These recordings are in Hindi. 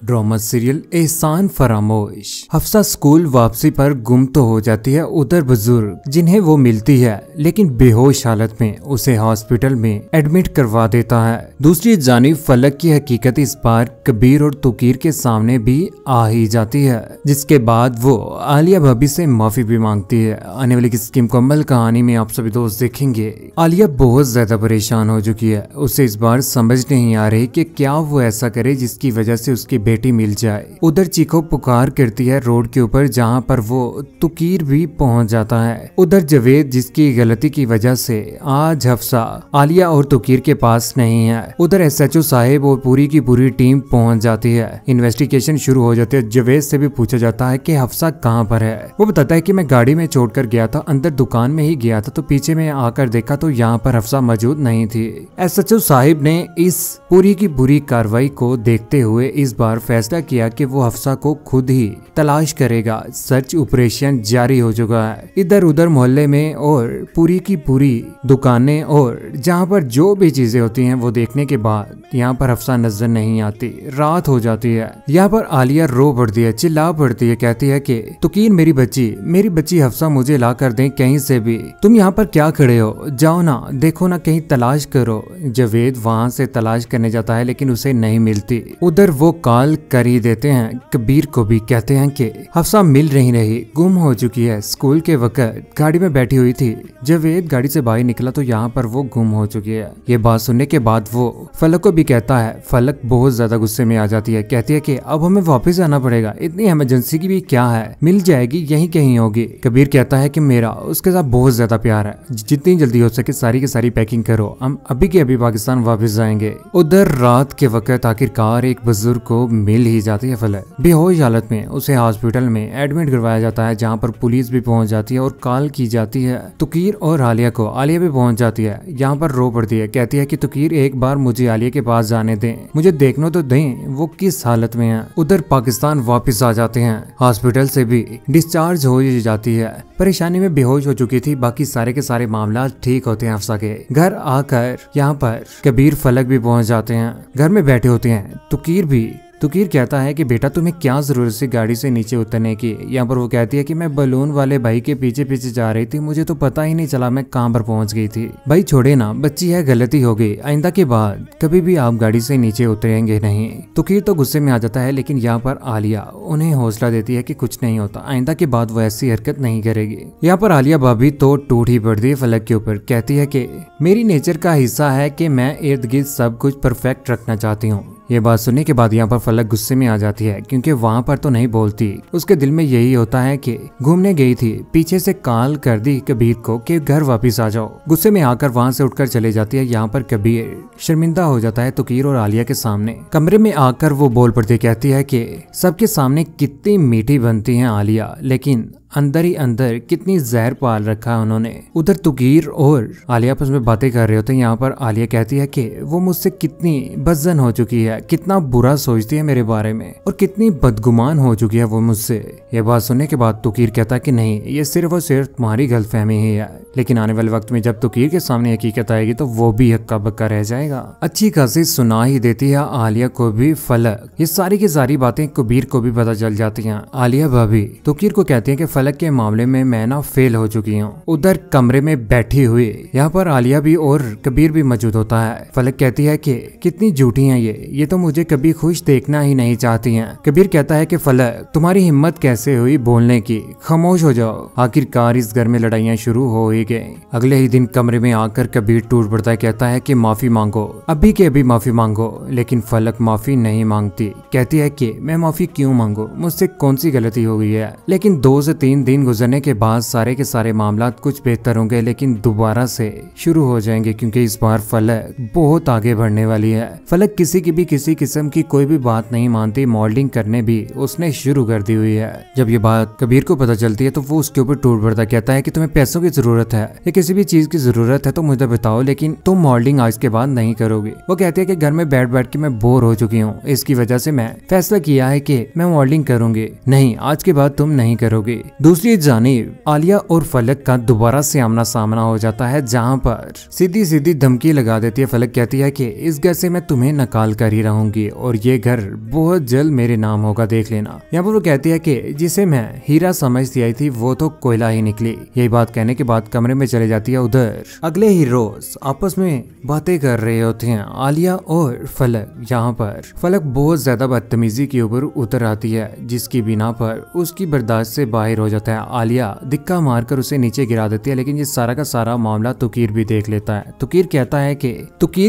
ड्रामा सीरियल एहसान फरामोश। हफ्सा स्कूल वापसी पर गुम तो हो जाती है उधर बुजुर्ग जिन्हें वो मिलती है, लेकिन बेहोश हालत में उसे हॉस्पिटल में एडमिट करवा देता है। दूसरी जानिब फलक की हकीकत इस बार कबीर और तुकीर के सामने भी आ ही जाती है, जिसके बाद वो आलिया भाभी से माफी भी मांगती है। आने वाली किसी मुकम्मल कहानी में आप सभी दोस्त देखेंगे आलिया बहुत ज्यादा परेशान हो चुकी है। उसे इस बार समझ नहीं आ रही कि क्या वो ऐसा करे जिसकी वजह से उसकी बेटी मिल जाए। उधर चीखो पुकार करती है रोड के ऊपर, जहाँ पर वो तुकीर भी पहुंच जाता है। उधर जवेद जिसकी गलती की वजह से आज हफ्सा आलिया और तुकीर के पास नहीं है। उधर एसएचओ साहिब और पूरी की पूरी टीम पहुंच जाती है। इन्वेस्टिगेशन शुरू हो जाती है। जवेद से भी पूछा जाता है कि हफ्सा कहाँ पर है। वो बताता है कि मैं गाड़ी में छोड़कर गया था, अंदर दुकान में ही गया था, तो पीछे में आकर देखा तो यहाँ पर हफ्सा मौजूद नहीं थी। एसएचओ साहिब ने इस पूरी की पूरी कार्रवाई को देखते हुए इस बार फैसला किया कि वो हफ्सा को खुद ही तलाश करेगा। सर्च ऑपरेशन जारी हो चुका है। इधर उधर मोहल्ले में और पूरी की पूरी दुकानें और जहाँ पर जो भी चीजें होती हैं वो देखने के बाद यहाँ पर हफ्सा नजर नहीं आती। रात हो जाती है। यहाँ पर आलिया रो पड़ती है, चिल्ला पड़ती है, कहती है कि तुकीर मेरी बच्ची हफ्सा मुझे ला कर दें कहीं से भी। तुम यहाँ पर क्या खड़े हो, जाओ ना, देखो ना, कहीं तलाश करो। जवेद वहाँ से तलाश करने जाता है लेकिन उसे नहीं मिलती। उधर वो कॉल कर ही देते हैं कबीर को भी, कहते हैं कि हफ्सा मिल नहीं, गुम हो चुकी है। स्कूल के वक्त गाड़ी में बैठी हुई थी, जवेद गाड़ी से बाहर निकला तो यहाँ पर वो गुम हो चुकी है। ये बात सुनने के बाद वो फलक को भी कहता है। फलक बहुत ज्यादा गुस्से में आ जाती है, कहती है कि अब हमें वापस जाना पड़ेगा, इतनी इमरजेंसी की भी क्या है, मिल जाएगी, यहीं कहीं होगी। कबीर कहता है कि मेरा उसके साथ बहुत ज्यादा प्यार है, जितनी जल्दी हो सके सारी की सारी पैकिंग करो, हम अभी के अभी पाकिस्तान वापस जाएंगे। उधर रात के वक्त आखिरकार एक बुजुर्ग को मिल ही जाती है। फलक बेहोश हालत में उसे हॉस्पिटल में एडमिट करवाया जाता है, जहाँ पर पुलिस भी पहुंच जाती है और कॉल की जाती है तुकीर और आलिया को। आलिया भी पहुंच जाती है, यहाँ पर रो पड़ती है, कहती है कि तुकीर एक बार मुझे आलिया के पास जाने दें, मुझे देखने तो दें वो किस हालत में है। उधर पाकिस्तान वापस आ जाते हैं। हॉस्पिटल से भी डिस्चार्ज हो जाती है। परेशानी में बेहोश हो चुकी थी। बाकी सारे के सारे मामला ठीक होते हैं। हफ्सा के घर आकर यहाँ पर कबीर फलक भी पहुंच जाते हैं। घर में बैठे होते हैं तुकीर भी। तुकीर कहता है कि बेटा तुम्हें क्या जरूरत थी गाड़ी से नीचे उतरने की। यहाँ पर वो कहती है कि मैं बलून वाले भाई के पीछे पीछे जा रही थी, मुझे तो पता ही नहीं चला मैं कहाँ पर पहुंच गई थी। भाई छोड़े ना, बच्ची है, गलती हो गई, आइंदा के बाद कभी भी आप गाड़ी से नीचे उतरेंगे नहीं। तुकीर तो गुस्से में आ जाता है, लेकिन यहाँ पर आलिया उन्हें हौसला देती है कि कुछ नहीं होता, आइंदा के बाद वो ऐसी हरकत नहीं करेगी। यहाँ पर आलिया भाभी तो टूट ही पड़ती है फलक के ऊपर, कहती है कि मेरी नेचर का हिस्सा है कि मैं इर्द गिर्द सब कुछ परफेक्ट रखना चाहती हूँ। ये बात सुनने के बाद यहाँ पर फलक गुस्से में आ जाती है, क्योंकि वहाँ पर तो नहीं बोलती। उसके दिल में यही होता है कि घूमने गई थी, पीछे से कॉल कर दी कबीर को कि घर वापस आ जाओ। गुस्से में आकर वहाँ से उठकर चले जाती है। यहाँ पर कबीर शर्मिंदा हो जाता है तुकीर और आलिया के सामने। कमरे में आकर वो बोल पड़ती, कहती है कि सबके सामने कितनी मीठी बनती है आलिया, लेकिन अंदर ही अंदर कितनी जहर पाल रखा है उन्होंने। उधर तुकीर और आलिया आपस में बातें कर रहे होते हैं। यहाँ पर आलिया कहती है कि वो मुझसे कितनी बदजन हो चुकी है, कितना बुरा सोचती है मेरे बारे में और कितनी बदगुमान हो चुकी है वो मुझसे। ये बात सुनने के बाद तुकीर कहता है कि नहीं, ये सिर्फ और सिर्फ तुम्हारी गलतफहमी ही है, लेकिन आने वाले वक्त में जब तुकीर के सामने हकीकत आएगी तो वो भी हक्का बक्का रह जाएगा। अच्छी खासी सुना ही देती है आलिया को भी फलक। ये सारी की सारी बातें कबीर को भी पता चल जाती हैं। आलिया भाभी तुकीर को कहती है कि फलक के मामले में मैं ना फेल हो चुकी हूँ। उधर कमरे में बैठी हुई यहाँ पर आलिया भी और कबीर भी मौजूद होता है। फलक कहती है कि कितनी झूठी हैं ये तो मुझे कभी खुश देखना ही नहीं चाहती हैं। कबीर कहता है कि फलक तुम्हारी हिम्मत कैसे हुई बोलने की, खामोश हो जाओ। आखिरकार इस घर में लड़ाइयाँ शुरू हो ही गई। अगले ही दिन कमरे में आकर कबीर टूट पड़ता है, कहता है कि माफी मांगो, अभी के अभी माफी मांगो। लेकिन फलक माफी नहीं मांगती, कहती है कि मैं माफी क्यों मांगू, मुझसे कौन सी गलती हो गई है। लेकिन 2 से 3 दिन गुजरने के बाद सारे के सारे मामला कुछ बेहतर होंगे, लेकिन दोबारा से शुरू हो जाएंगे, क्योंकि इस बार फलक बहुत आगे बढ़ने वाली है। फलक किसी की भी किसी किस्म की कोई भी बात नहीं मानती। मॉडलिंग करने भी उसने शुरू कर दी हुई है। जब ये बात कबीर को पता चलती है तो वो उसके ऊपर टूट पड़ता, कहता है कि तुम्हें पैसों की जरूरत है या किसी भी चीज की जरूरत है तो मुझे बताओ, लेकिन तुम मॉडलिंग आज के बाद नहीं करोगे। वो कहती है कि घर में बैठ बैठ के मैं बोर हो चुकी हूँ, इसकी वजह से मैं फैसला किया है कि मैं मॉडलिंग करूंगी। नहीं, आज के बाद तुम नहीं करोगे। दूसरी जानिब आलिया और फलक का दोबारा से आमना सामना हो जाता है, जहाँ पर सीधी सीधी धमकी लगा देती है। फलक कहती है कि इस घर से मैं तुम्हें नकाल कर ही रहूंगी और ये घर बहुत जल्द मेरे नाम होगा, देख लेना। यहाँ पर वो कहती है कि जिसे मैं हीरा समझती आई थी वो तो कोयला ही निकली। यही बात कहने के बाद कमरे में चले जाती है। उधर अगले ही रोज आपस में बातें कर रहे होते हैं आलिया और फलक। यहाँ पर फलक बहुत ज्यादा बदतमीजी के ऊपर उतर आती है, जिसकी बिना पर उसकी बर्दाश्त से बाहर हो जाता है। आलिया धिक्का मारकर उसे नीचे गिरा देती है, लेकिन ये सारा का सारा मामला तुकीर भी देख लेता है। तुकीर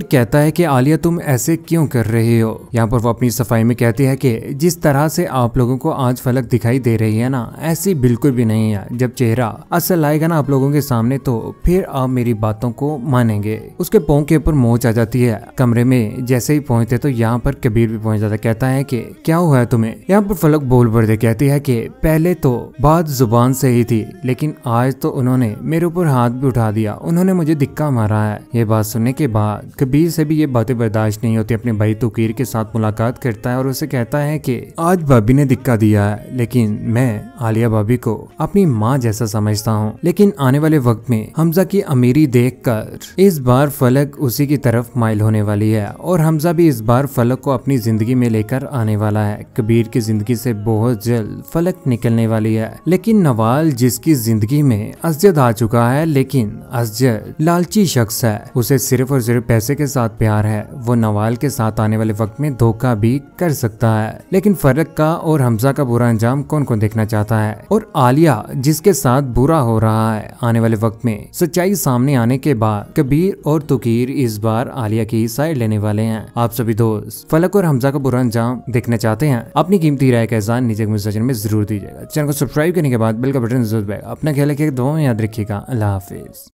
कहता है कि आलिया तुम ऐसे क्यों कर रहे हो। यहाँ पर वो अपनी सफाई में कहती है कि जिस तरह से आप लोगों को आज फलक दिखाई दे रही है ना, ऐसी बिल्कुल भी नहीं है। जब चेहरा असल आएगा ना आप लोगों के सामने तो फिर आप मेरी बातों को मानेंगे। उसके पांव के ऊपर मोच आ जाती है। कमरे में जैसे ही पहुंचते तो यहाँ पर कबीर भी पहुंच जाता है। कहता है कि क्या हुआ है तुम्हें। यहाँ पर फलक बोल पड़ते कहती है कि पहले तो बात जुबान से ही थी, लेकिन आज तो उन्होंने मेरे ऊपर हाथ भी उठा दिया, उन्होंने मुझे धिक्का मारा है। ये बात सुनने के बाद कबीर से भी ये बातें बर्दाश्त नहीं होती। अपने भाई तुकीर के साथ मुलाकात करता है और उसे कहता है कि आज भाभी ने धिक्का दिया है, लेकिन मैं आलिया भाभी को अपनी माँ जैसा समझता हूँ। लेकिन आने वाले वक्त में हमजा की अमीरी देखकर इस बार फलक उसी की तरफ माइल होने वाली है और हमजा भी इस बार फलक को अपनी जिंदगी में लेकर आने वाला है। कबीर की जिंदगी से बहुत जल्द फलक निकलने वाली है, लेकिन नवाल जिसकी जिंदगी में असजद आ चुका है, लेकिन असजद लालची शख्स है, उसे सिर्फ और सिर्फ पैसे के साथ प्यार है। वो नवाल के साथ आने वाले वक्त में धोखा भी कर सकता है, लेकिन फलक का और हमजा का बुरा अंजाम कौन कौन देखना चाहता है। और आलिया जिसके साथ बुरा हो रहा है, आने वाले वक्त में सच्चाई सामने आने के बाद कबीर और तुकीर इस बार आलिया की साइड लेने वाले हैं। आप सभी दोस्त फलक और हमजा का बुरा अंजाम देखना चाहते हैं, अपनी कीमती राय का एहसान नीचे कमेंट सेक्शन में जरूर दीजिएगा। चैनल को सब्सक्राइब करने के बाद बेल का बटन जरूर दबाएगा। अपना ख्याल रखिएगा, दुआ में याद रखिएगा। अल्लाह हाफिज।